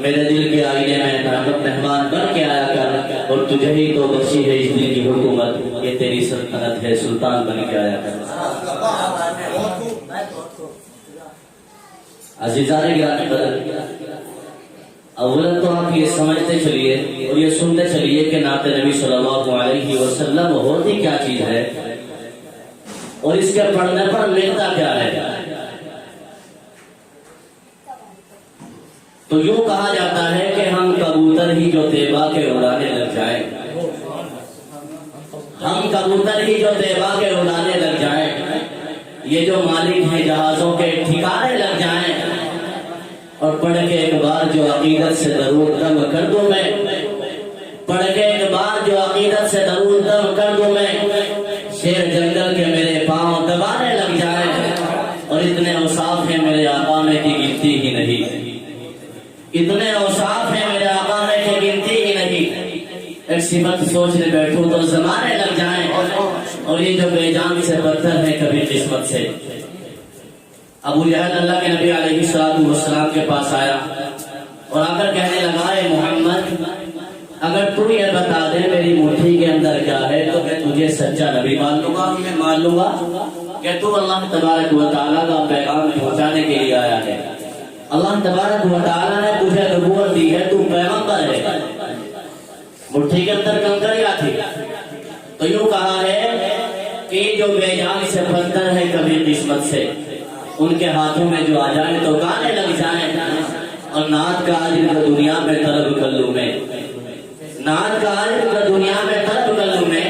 میرے دل کے آئینے میں مہمان بن کے آیا کر، اور تجھے ہی تو بخشی ہے اس دل کی حکومت، یہ تیری سلطنت ہے، سلطان بن کے آیا کر۔ عزیزان گرامی قدر، اولا تو آپ یہ سمجھتے چلیے اور یہ سنتے چلیے کہ نعت نبی صلی اللہ علیہ وسلم ہوتی کیا چیز ہے اور اس کے پڑھنے پر ملتا کیا ہے۔ تو یوں کہا جاتا ہے کہ ہم کبوتر ہی جو طیبہ کے اڑانے لگ جائیں، ہم کبوتر ہی جو طیبہ کے اڑانے لگ جائیں، یہ جو مالک ہیں جہازوں کے ٹھکانے لگ جائیں، اور پڑھ کے ایک بار جو عقیدت سے درود دم کر دوں میں، پڑھ کے ایک بار جو عقیدت سے درود دم کر دوں میں، شیر جنگل کے میرے پاؤں دبانے لگ جائیں، اور اتنے اوصاف ہیں میرے آقا میں کی گنتی ہی نہیں، اتنے اوصاف ہیں میرے آقا میں کی گنتی ہی نہیں، ایک صفت سوچنے بیٹھوں تو زمانے لگ جائیں، اور یہ جو بے جان سے بدتر ہے کبھی قسمت سے۔ ابو جہل اللہ کے نبی علیہ السلام کے پاس آیا اور آ کر کہنے لگا، اے محمد اگر تو یہ بتا دے میری مٹھی کے اندر کیا ہے تو میں تجھے سچا نبی مان لوں گا، میں مان لوں گا کہ تو اللہ تبارک و تعالیٰ کا پیغام پہنچانے کے لیے آیا ہے، اللہ تبارک و تعالیٰ نے تجھے نبوت دی ہے، تو پیغمبر ہے۔ مٹھی کے اندر کنکر کیا تھی؟ تو یوں کہا ہے کہ جو بے جان سے بدتر ہے کبھی قسمت سے، ان کے ہاتھوں میں جو آ جائے تو گانے لگ جائیں، اور نعت کا عالم کو دنیا میں طلب کر لوں میں، نعت کا عالم کو دنیا میں طلب کر لوں میں،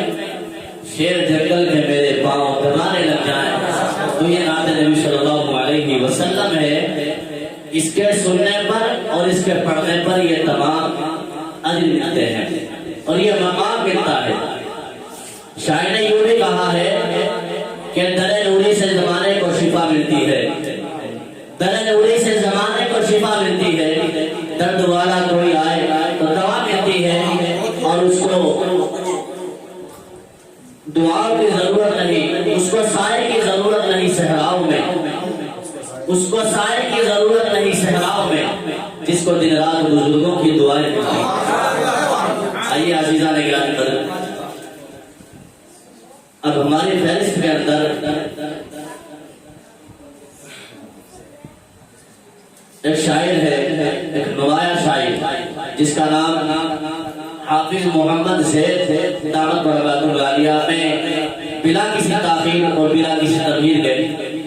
شیر جنگل کے میرے پاؤں دبانے لگ جائیں۔ تو یہ نعت نبی صلی اللہ علیہ وسلم ہے، اس کے سننے پر اور اس کے پڑھنے پر یہ تمام اجر ملتے ہیں اور یہ مقام ملتا ہے۔ شاعر نے یوں بھی کہا ہے کہ در نوری سے زمانے کو شفا ملتی ہے، در نوری سے زمانے کو شفا ملتی ہے، درد والا کوئی آئے تو دوا ملتی ہے، اور اس کو دعا کی ضرورت نہیں، اس کو سائے کی ضرورت نہیں صحراؤں میں، اس کو سائے کی ضرورت نہیں صحراؤں میں، جس کو دن رات بزرگوں کی دعائیں ملتی ہیں۔ آئیے عزیزان گرامی قدر، اب ہماری فہرست کے اندر ایک شاعر ہے، ایک نمایاں شاعر جس کا نام حافظ محمد زید دامت برکاتہ العالیہ میں بلا کسی تاخیر اور بلا کسی تغییر کے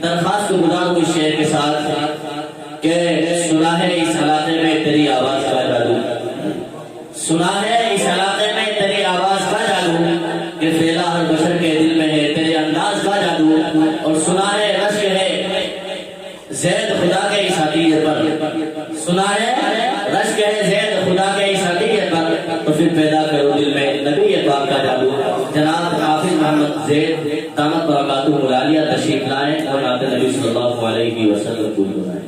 درخواست گزار کو شعر کے ساتھ کہ سنا ہے اس علاقے میں تیری آواز کا جادو، سنا ہے اس علاقے میں تیری آواز کا جادو، کہ پھیلا ہر بشر کے دل میں ہے تیرے انداز کا جادو، اور سنا ہے رشک ہے زید خدا کے اس عطیے پر، سنا ہے رشک ہے زید خدا کے اس عطیے پر، تو پھر پیدا کرو دل میں نبی پاک کا جادو۔ جناب حافظ محمد زید دامت برکاتہ العالیہ تشریف لائیں اور نعت نبی صلی اللہ علیہ وسلم کو بلائیں۔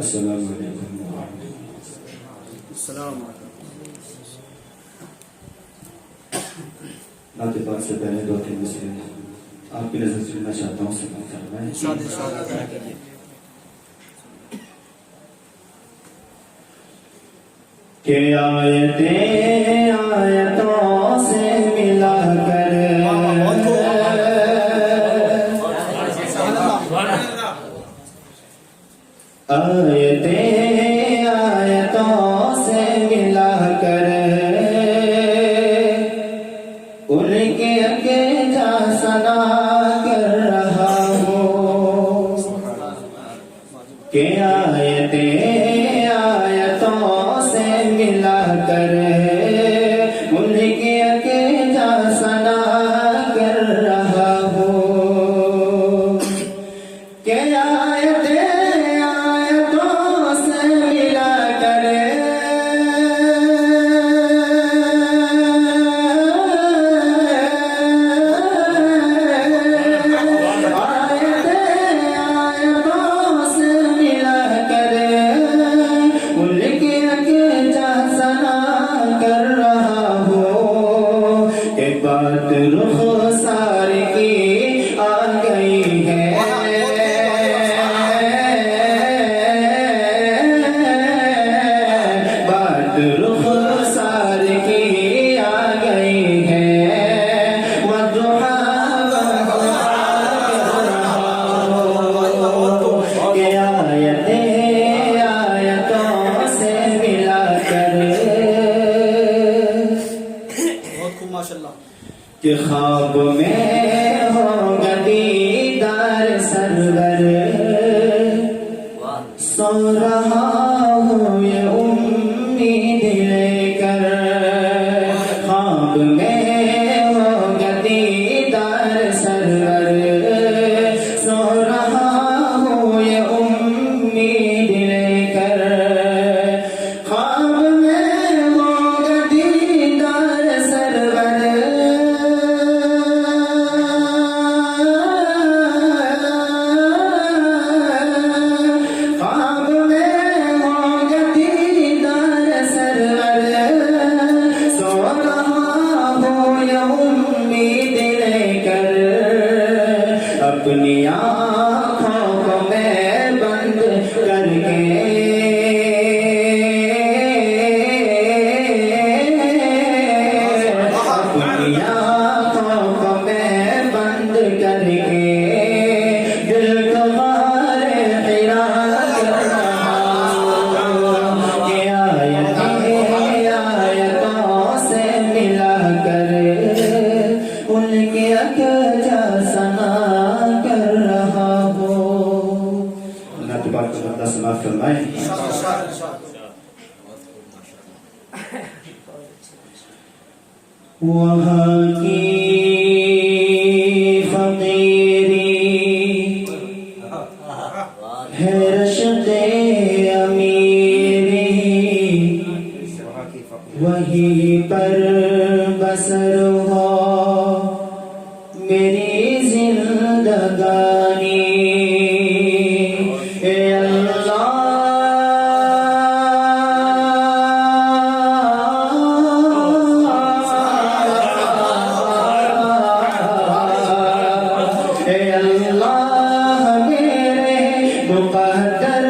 السلام علیکم ورحمۃ اللہ۔ السلام علیکم۔ نعت پاک سے پہلے دو تین مسئلے آپ کی نظر سے لینا چاہتا ہوں، سماعت فرمائیں۔ کہ آیتیں آیتوں سے ملا کر آیتیں آیتوں سے ملا کر ان کے جا سنا کر رہا ہوں، سرور سو رہا ہوں یہ امید لے کر خواب میں ہوگا دیدار سرور سو رہا ہوں یہ امید لے کر خواب میں ہوگا دیدار سرور خواب میں ہوگا دیدار سرور سو رہا ہوں یہ امید لے کر اپنی آنکھوں کو میں بند کر کے اپنی آنکھوں کو میں بند کر کے دل کو مارے حیرا کر رہا ہوں کہ آیتوں سے ملا کر ان کی اکجا سنا کر رہا ہوں. اللہ تبارک و تعالیٰ سماعت فرمائے. وہاں کی فقیری ہے رشد امیری وہیں پر بسر ہو میری زندگانی اے اللہ میرے مقدر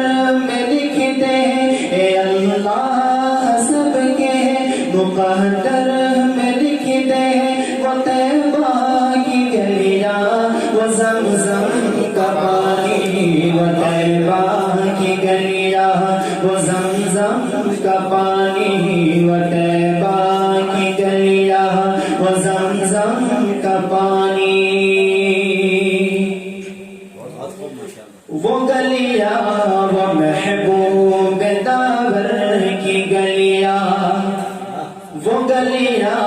میں لکھ دے اے اللہ سب کے مقدر میں لکھ دے وہ طیبہ کی گلیاں وہ زمزم کا پانی وہ طیبہ کی گلیاں وہ زمزم کا پانی وہ طیبہ کی گلیاں وہ زمزم کا پانی وہ گلیاں وہ محبوب داور کی گلیاں وہ گلیاں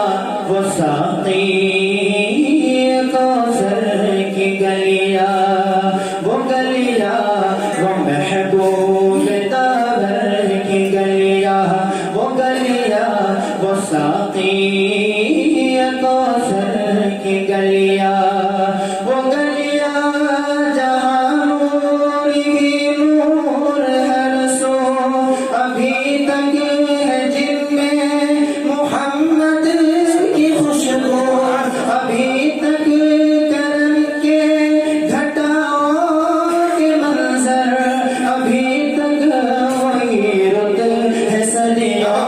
وہ ساقی کوثر کی گلیاں وہ گلیاں وہ محبوب داور کی گلیاں وہ گلیاں وہ ساقی کوثر کی گلیاں وہ گلیاں جہاں نور ہی نور ہر سو ابھی تک ہے جن میں محمد کی خوشبو ابھی تک کرم کے گھٹاؤں کے منظر ابھی تک وہی رت ہے صدیوں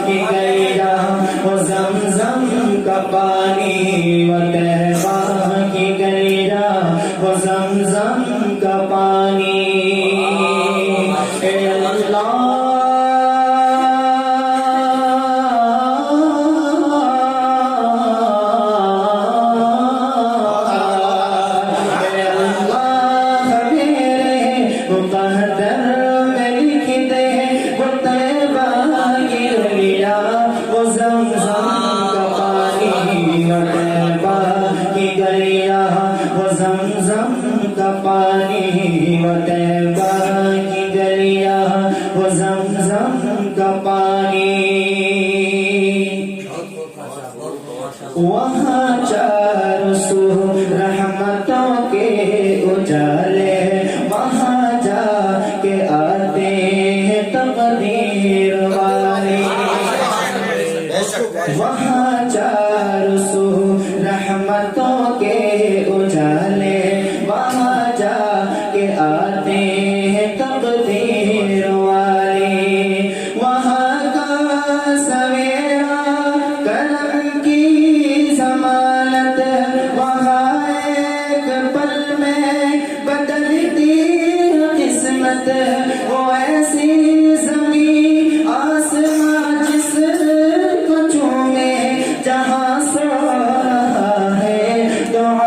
کی گلیاں وہ زمزم کا پانی وہ طیبہ کی گلیاں وہ زمزم کا پانی اے اللہ اے اللہ میرے مقدر میں لکھ دے وہ طیبہ کی گلیاں وہ زمزم کا پانی وہ طیبہ کی گلیاں وہ زمزم کا پانی وہ طیبہ کی گلیاں وہ زمزم کا پانی وہاں چار سو رحمتوں کے اجالے وہاں جا کے آتے ہیں تقدیر والے وہاں چار سو رحمتوں کے اجالے وہاں جا کے آتے ہیں تقدیر والے وہاں کا سویرا کرم کی ضمانت وہاں ایک پل میں بدلتی قسمت وہ ایسی زمین آسمان جس کو چومے جہاں سو رہا ہے دعا